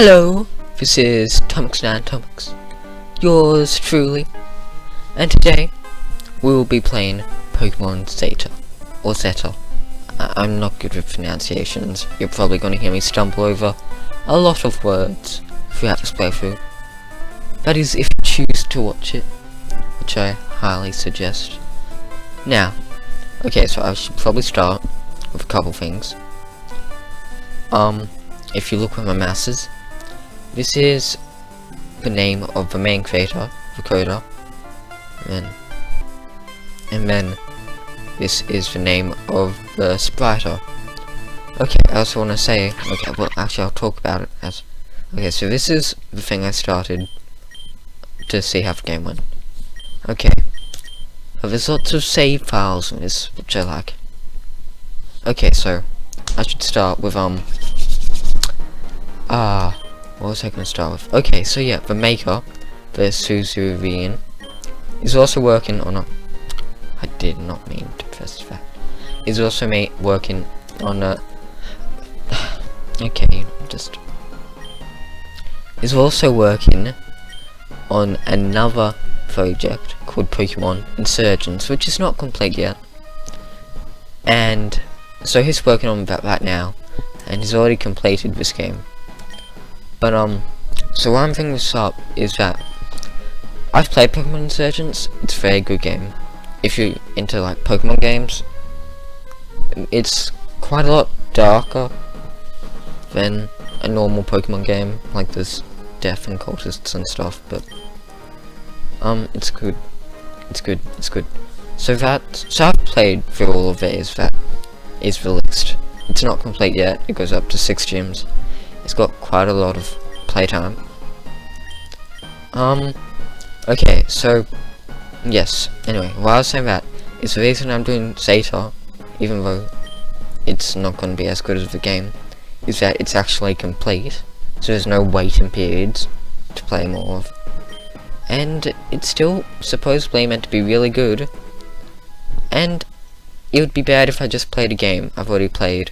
Hello, this is Tomix, yours truly, and today we will be playing Pokemon-Zeta, or Zeta. I'm not good with pronunciations. You're probably going to hear me stumble over a lot of words throughout this playthrough. That is, if you choose to watch it, which I highly suggest. Now, okay, so I should probably start with a couple things. If you look where my mouse is, this is the name of the main creator, the coder, and then this is the name of the spriter. Okay, I also want to say, okay, well actually I'll talk about it as, okay, so this is the thing I started to see how the game went. Okay, but there's lots of save files in this, which I like. Okay, so I should start with what was I going to start with? Okay, so yeah, the maker, the Suzuvian, is also working on a... I did not mean to press that. Is also working on a... okay, just... is also working on another project called Pokemon Insurgents, which is not complete yet. And so he's working on that right now, and he's already completed this game. But so why I'm thinking this up is that I've played Pokemon Insurgents. It's a very good game. If you're into like Pokemon games, it's quite a lot darker than a normal Pokemon game. Like there's death and cultists and stuff, but it's good. It's good. So I've played through all of these that is released. It's not complete yet. It goes up to 6 gyms. It's got quite a lot of playtime. Okay, so yes, anyway, why I was saying that is the reason I'm doing Zeta, even though it's not going to be as good as the game, is that it's actually complete, so there's no waiting periods to play more of. And it's still supposedly meant to be really good, and it would be bad if I just played a game I've already played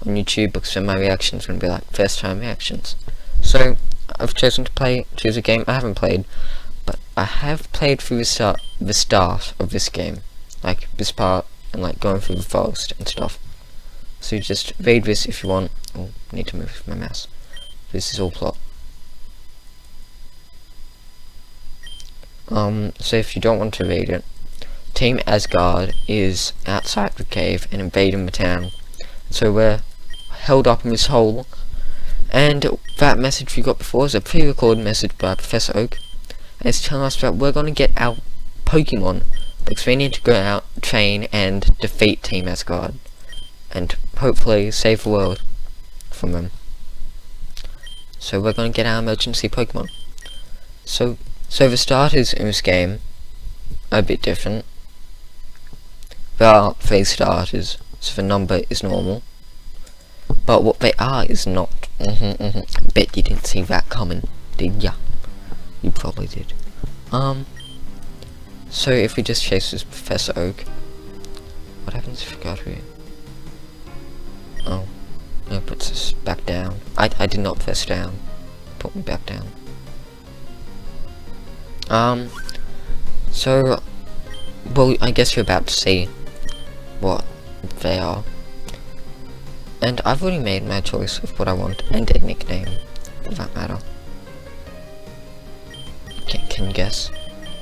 on YouTube, because then my reactions are going to be like first time reactions. So I've chosen to choose a game I haven't played, but I have played through the start of this game, like this part, and like going through the forest and stuff. So you just read this if you want. Oh, I need to move my mouse. This is all plot. So if you don't want to read it, Team Asgard is outside the cave and invading the town. So we're held up in this hole, and that message we got before is a pre-recorded message by Professor Oak, and it's telling us that we're going to get our Pokemon because we need to go out, train, and defeat Team Asgard, and hopefully save the world from them. So we're going to get our emergency Pokemon. So the starters in this game are a bit different. There are 3 starters, so the number is normal. But what they are is not. Bet you didn't see that coming, did ya? You probably did. So if we just chase this Professor Oak, what happens if we go through? Oh, no, it puts us back down. I did not press down. Put me back down. So, well, I guess you're about to see what they are. And I've already made my choice of what I want, and a nickname, for that matter. Can you guess?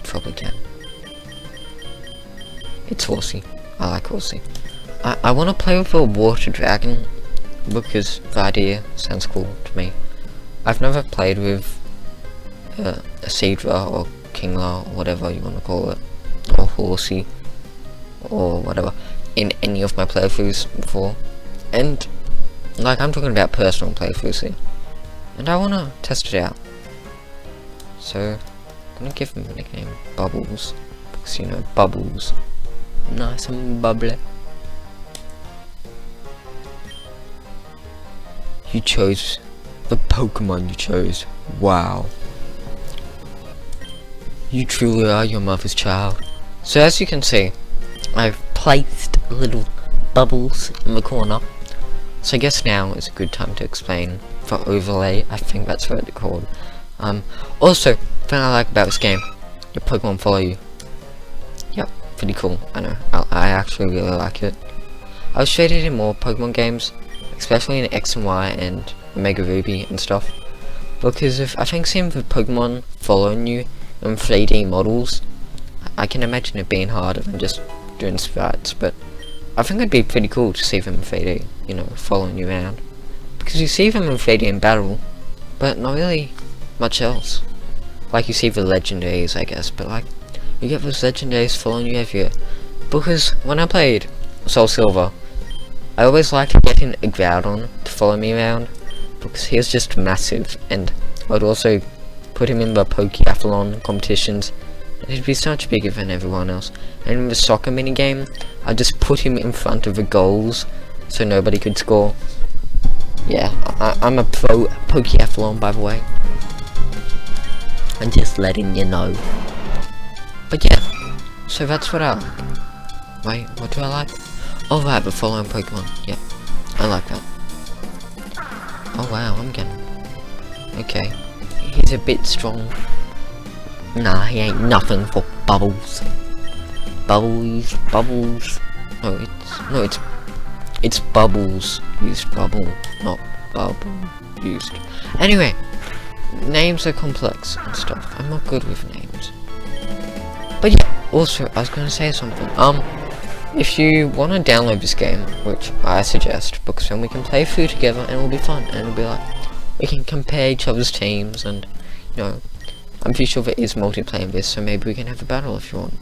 Probably can. It's Horsey. I like Horsey. I want to play with a water dragon, because the idea sounds cool to me. I've never played with a Seadra or Kingler, or whatever you want to call it, or Horsey, or whatever, in any of my playthroughs before. And, like, I'm talking about personal playthroughs here. And I want to test it out. So, I'm going to give him a nickname, Bubbles. Because, you know, Bubbles. Nice and bubbly. You chose the Pokemon you chose. Wow. You truly are your mother's child. So, as you can see, I've placed little bubbles in the corner So I guess now is a good time to explain for overlay. I think that's what it's called. Also, thing I like about this game, your Pokemon follow you. Yep, pretty cool. I know. I actually really like it. I was traded in more Pokemon games, especially in X and Y and Omega Ruby and stuff. Because I think seeing the Pokemon following you in 3D models, I can imagine it being harder than just doing sprites, but I think it'd be pretty cool to see them in 3D, you know, following you around. Because you see them in 3D in battle, but not really much else. Like you see the legendaries, I guess, but like, you get those legendaries following you everywhere. Because when I played Soul Silver, I always liked getting a Groudon to follow me around, because he was just massive, and I'd also put him in the Pokeathlon competitions, and he'd be so much bigger than everyone else. And in the soccer minigame, I'd just put him in front of the goals, so nobody could score. Yeah, I'm a pro Pokeathlon, by the way. I'm just letting you know. But yeah, so that's what I like. Wait, what do I like? Oh right, the following Pokemon. Yeah, I like that. Oh wow, I'm getting... Okay, he's a bit strong. Nah, he ain't nothing for Bubbles. Bubbles. No, it's Bubbles. Used bubble, not bubble used. Anyway, names are complex and stuff. I'm not good with names. But yeah, also, I was gonna say something. If you want to download this game, which I suggest, because then we can play through together and it'll be fun, and it'll be like, we can compare each other's teams, and, you know, I'm pretty sure there is multiplayer in this, so maybe we can have a battle if you want.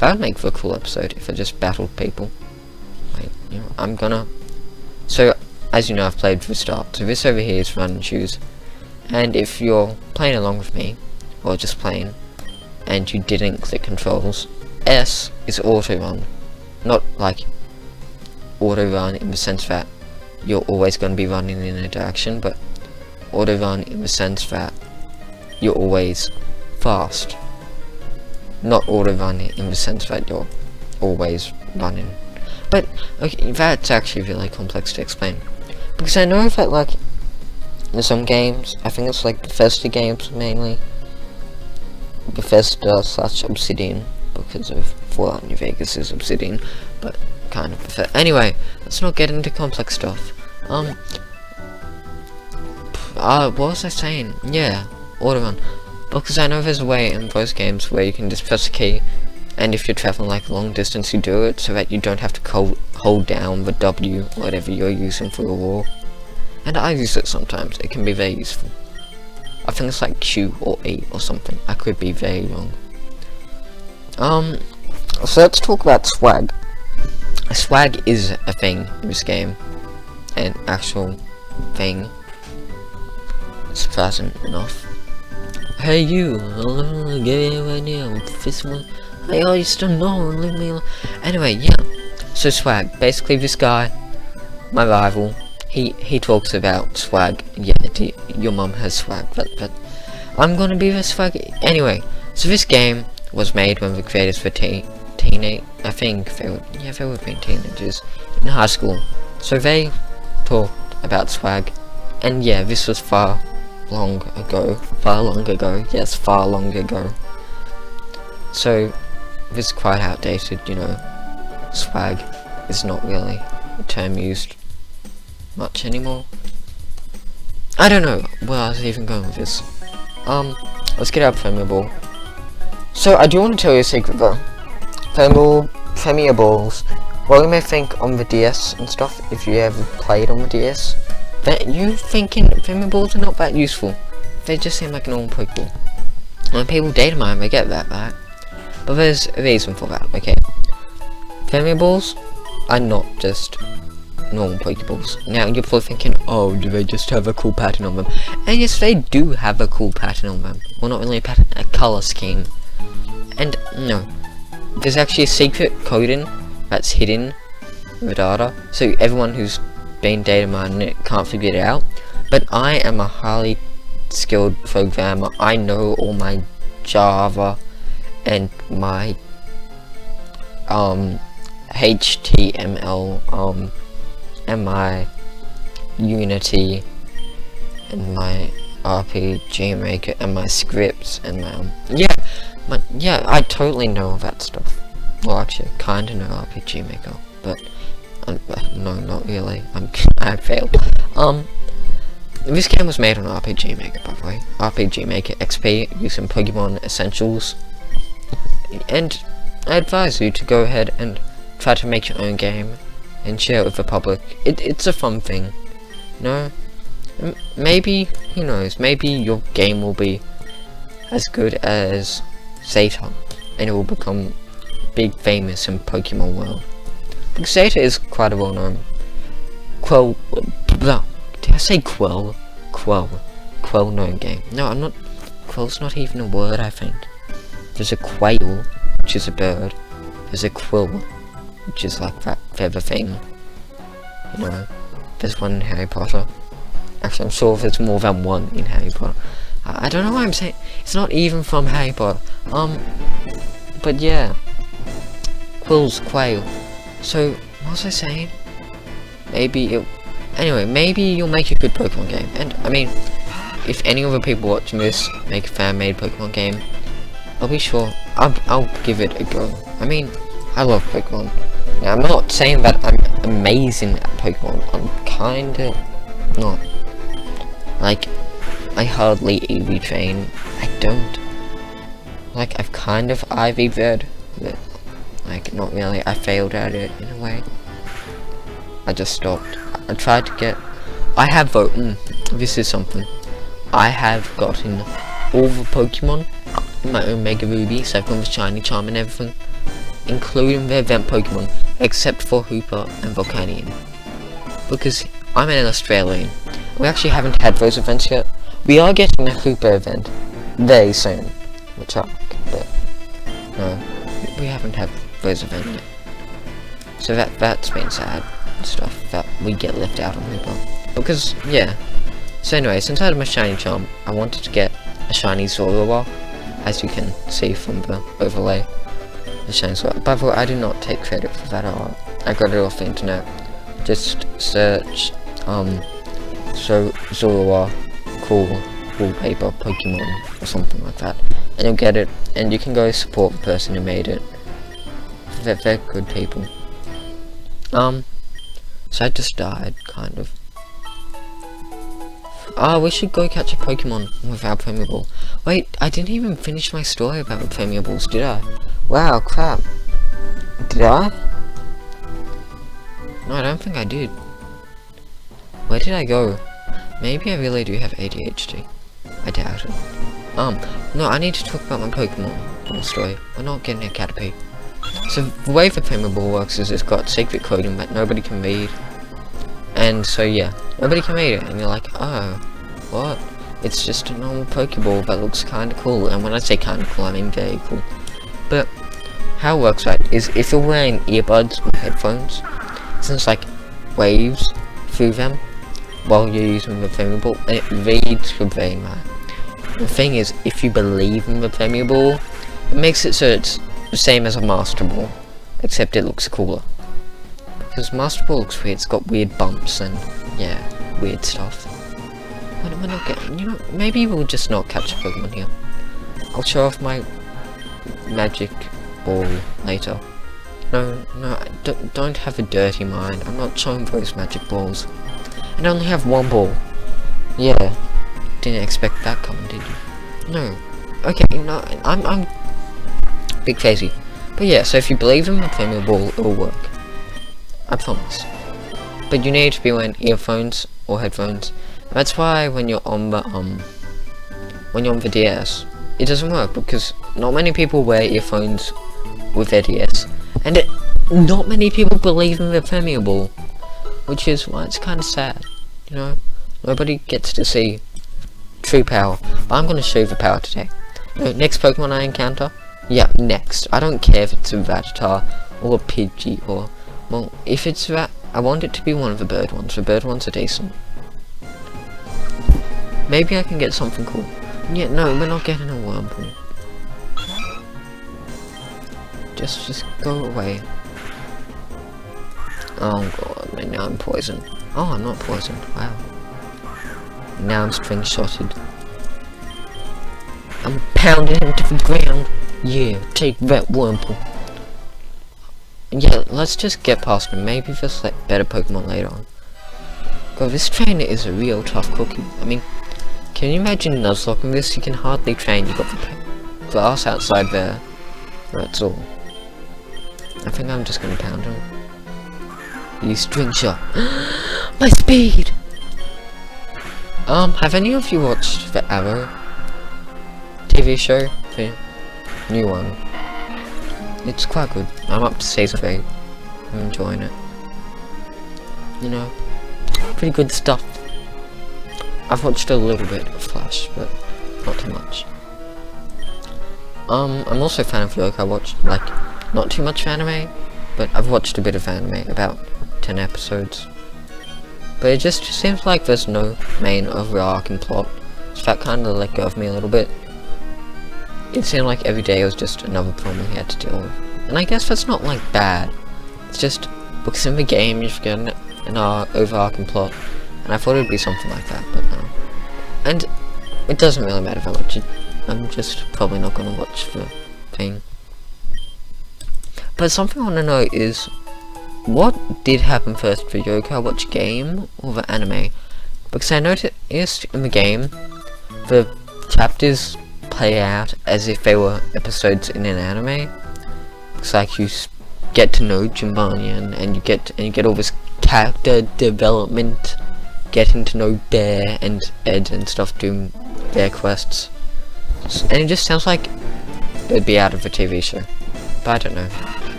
That would make for a cool episode if I just battled people. Like, you know, so, as you know, I've played for the start, so this over here is Run and Choose, and if you're playing along with me, or just playing, and you didn't click controls, S is auto run, not like auto run in the sense that you're always going to be running in a direction, but auto run in the sense that you're always fast, not auto run in the sense that you're always running. But okay, that's actually really complex to explain, because I know that like in some games, I think it's like Bethesda games mainly, Bethesda / Obsidian, because of Fallout New Vegas is Obsidian, but kind of Bethesda. Anyway, let's not get into complex stuff. What was I saying? Yeah, autorun. Because I know there's a way in those games where you can just press a key, and if you're traveling like a long distance, you do it so that you don't have to hold down the W, whatever you're using for the wall. And I use it sometimes. It can be very useful. I think it's like Q or E or something. I could be very wrong. So let's talk about swag. Swag is a thing in this game. An actual thing. It's pleasant enough. Hey you, get it right now. This one. Hey, I used to know. Leave me alone. Anyway, yeah. So swag. Basically, this guy, my rival, he talks about swag. Yeah, your mum has swag, but I'm gonna be the swag. Anyway, so this game was made when the creators were I think they were being teenagers in high school. So they talked about swag, and yeah, this was far long ago. Yes, far long ago. So this is quite outdated, you know. Swag is not really a term used much anymore. I don't know where I was even going with this. Let's get out Premierball. So I do want to tell you a secret though. Premierballs, while you may think on the DS and stuff, if you ever played on the DS, that you thinking Premierballs are not that useful. They just seem like a normal Pokeball. When people data mine, they get that back. But there's a reason for that, okay? Premierballs are not just normal Pokeballs. Now you're probably thinking, oh, do they just have a cool pattern on them? And yes, they do have a cool pattern on them. Well, not really a pattern, a color scheme. And no, there's actually a secret coding that's hidden in the data, so everyone who's been data mining it can't figure it out. But I am a highly skilled programmer. I know all my Java and my HTML and my Unity and my RPG Maker and my scripts and my yeah, I totally know all that stuff. Well, actually, I kinda know RPG Maker, but no, not really. I failed. This game was made on RPG Maker, by the way. RPG Maker XP using Pokemon Essentials, and I advise you to go ahead and try to make your own game and share it with the public. It's a fun thing, you know. Maybe, who knows, maybe your game will be as good as Zeta, and it will become big famous in Pokemon world. Because Zeta is quite a well-known did I say Quell known game? No, I'm not. Quell's not even a word, I think. There's a quail, which is a bird. There's a quill, which is like that feather thing. You know, there's one in Harry Potter. Actually, I'm sure there's more than one in Harry Potter. I don't know why I'm saying it's not even from Harry Potter. But yeah, quill's quail. So what was I saying? Anyway, maybe you'll make a good Pokemon game. And I mean, if any other people watching this make a fan-made Pokemon game, I'll be sure I'll give it a go. I mean, I love Pokemon. Now, I'm not saying that I'm amazing at Pokemon. I'm kinda not. Like, I hardly EV train. I don't. Like, I've kind of IV bred, but like, not really. I failed at it in a way. I just stopped. I tried to get. I have this is something. I have gotten all the Pokemon in my own Mega Ruby, so I've gone with Shiny Charm and everything, including the event Pokemon, except for Hooper and Volcanion. Because I'm an Australian. We actually haven't had those events yet. We are getting a Hooper event very soon, which I like, but no, we haven't had those events yet. So that's been sad and stuff, that we get left out on Hooper. Because, yeah. So anyway, since I had my Shiny Charm, I wanted to get a Shiny Zorua, as you can see from the overlay. The Shiny Zorua. By the way, I do not take credit for that art. I got it off the internet. Just search, so Zorua cool wallpaper Pokemon or something like that, and you'll get it, and you can go support the person who made it. They're good people. So I just died, kind of. We should go catch a Pokemon with our Premible. Wait, I didn't even finish my story about the Premiables, did I? Wow, crap. Did I? No, I don't think I did. Where did I go? Maybe I really do have ADHD. I doubt it. No, I need to talk about my Pokemon story. We're not getting a Caterpie. So the way the Premible works is it's got secret coding that nobody can read. And so yeah, nobody can read it, and you're like, oh, what? It's just a normal Pokeball that looks kinda cool, and when I say kinda cool, I mean very cool. But how it works, right, is if you're wearing earbuds or headphones, since like waves through them while you're using the Premible, and it reads your brain, right? The thing is, if you believe in the Premible, it makes it so it's the same as a Master Ball, except it looks cooler. Because Master Ball looks weird, it's got weird bumps and, yeah, weird stuff. We're not getting, you know, maybe we'll just not catch a Pokemon here. I'll show off my magic ball later. No, I don't have a dirty mind. I'm not showing those magic balls. I only have one ball. Yeah, didn't expect that coming, did you? No. Okay, no, I'm big crazy. But yeah, so if you believe in the Premier Ball, it will work. I promise. But you need to be wearing earphones or headphones. That's why when you're on the DS, it doesn't work, because not many people wear earphones with their DS, and not many people believe in the Premier Ball, which is why it's kind of sad. You know, nobody gets to see true power. But I'm gonna show you the power today. Next Pokemon I encounter, yeah, next. I don't care if it's a Rattata or a Pidgey or, well, if it's that, I want it to be one of the bird ones. The bird ones are decent. Maybe I can get something cool. Yeah, no, we're not getting a Wurmple. Just go away. Oh god. And now I'm poisoned. Oh, I'm not poisoned. Wow. Now I'm string shotted. I'm pounding into the ground. Yeah, take that, Wurmple. Yeah, let's just get past him. Maybe there's like better Pokemon later on. God, this trainer is a real tough cookie. I mean, can you imagine Nuzlocke in this? You can hardly train. You got the glass outside there. That's all. I think I'm just gonna pound him. You string shot. My speed! Have any of you watched the Arrow TV show? The new one. It's quite good. I'm up to season 3. I'm enjoying it. You know, pretty good stuff. I've watched a little bit of Flash, but not too much. I'm also a fan of Yoke. I watched, like, not too much anime, but I've watched a bit of anime, about 10 episodes. But it just seems like there's no main overarching plot, so that kinda let go of me a little bit. It seemed like every day was just another problem he had to deal with. And I guess that's not, like, bad. It's just, because in the game you've got an overarching plot, and I thought it would be something like that, but no. And it doesn't really matter that much. I'm just probably not going to watch the thing. But something I want to know is, what did happen first for Yokai Watch game or the anime? Because I noticed in the game, the chapters play out as if they were episodes in an anime. It's like you get to know Jimbanya and you get all this character development, getting to know Dare and Ed and stuff, doing their quests. And it just sounds like it'd be out of a TV show. But I don't know.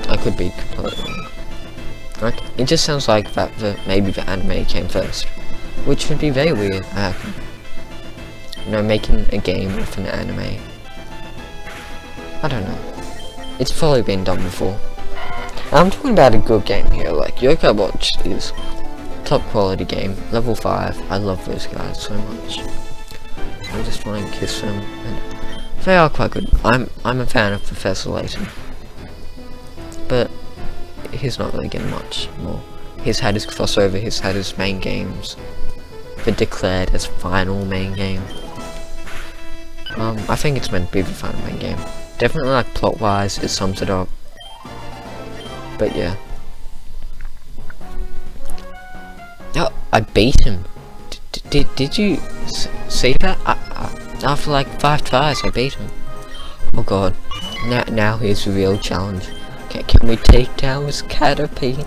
I could be completely wrong. Like, it just sounds like that maybe the anime came first. Which would be very weird, I reckon. You know, making a game with an anime. I don't know. It's probably been done before. I'm talking about a good game here, like Yokai Watch is top quality game, level 5. I love those guys so much. I just want to kiss them, and they are quite good. I'm a fan of Professor Layton, but he's not really getting much more. He's had his crossover, he's had his main games, but declared as final main game. I think it's meant to be the final main game. Definitely, like, plot wise, it sums it up. But yeah. Oh, I beat him. Did you see that? After like 5 tries, I beat him. Oh god. Now here's the real challenge. Can we take down this Caterpie?